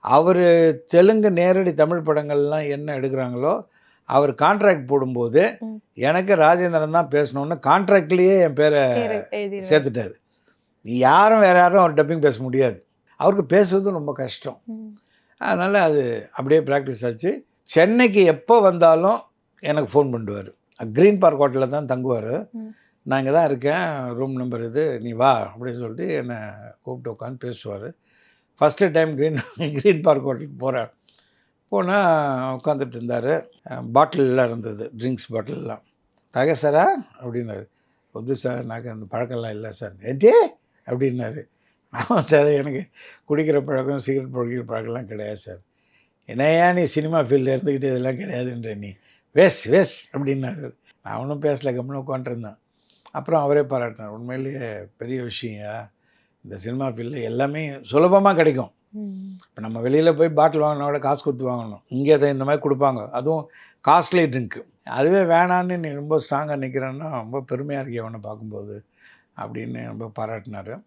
அவரு தெலுங்கு நேரடி தமிழ் படங்கள்லாம் என்ன எடுக்குறாங்களோ, அவர் கான்ட்ராக்ட் போடும்போது, ம். எனக்கு ராஜேந்திரன் தான் பேசணும்னு கான்ட்ராக்ட்லேயே என் பேர பேர எழுதிருவாரு. சேர்த்துட்டாரு. யாரும் வேற யாரும் அவர் டப்பிங் பேச முடியாது. அவருக்கு பேசுறதும் ரொம்ப கஷ்டம். ம். அதனால அது அப்படியே பிராக்டிஸ் ஆச்சு. சென்னைக்கு எப்போ வந்தாலும் எனக்கு ஃபோன் பண்ணுவாரு. கிரீன் பார்க் ஹோட்டல்ல தான் தங்குவாரு. ம். நான் இங்க தான் இருக்கேன். ரூம் நம்பர் இது. நீ வா அப்படின்னு சொல்லிட்டு என்ன கூப்பிட்டு உட்காந்து பேசுவாரு. ஃபர்ஸ்ட்டு டைம் கிரீன் பார்க் ஹோட்டலுக்கு போறேன். போனா உட்காந்துட்டு இருந்தாரு. பாட்டில்லாம் இருந்தது. ட்ரிங்க்ஸ் பாட்டில்லாம். "தகேசாரா?" அப்படின்னாரு. "ஒத்து சார். எனக்கு அந்த பழக்கம்லாம் இல்ல சார்." "ஏன்டி?" அப்படின்னாரு. ஆமாம் சார். எனக்கு குடிக்கிற பழக்கம், சிகரெட் பிடிக்கிற பழக்கம்லாம் கிடையாது சார். "என்னய்யா நீ சினிமா ஃபீல்டில் இருந்துக்கிட்டு இதெல்லாம் கிடையாதுன்ற நீ. வேஸ்ட் வேஸ்ட்" அப்படின்னாரு. நான் ஒன்றும் பேசல. கம்முன்னு உட்காண்ட்ருந்தேன். அப்புறம் அவரே பாராட்டினார். "உண்மையிலேயே பெரிய விஷயம்யா. இந்த சினிமா ஃபீல்டில் எல்லாமே சுலபமாக கிடைக்கும். ம். இப்போ நம்ம வெளியில் போய் பாட்டில் வாங்கினா கூட காசு கொடுத்து வாங்கணும். இங்கே அதை இந்த மாதிரி கொடுப்பாங்க. அதுவும் காஸ்ட்லி ட்ரிங்க்கு. அதுவே வேணான்னு நீ ரொம்ப ஸ்ட்ராங்காக நிற்கிறேன்னா ரொம்ப பெருமையாக இருக்கு அவனை பார்க்கும்போது அப்படின்னு ரொம்ப பாராட்டினார்.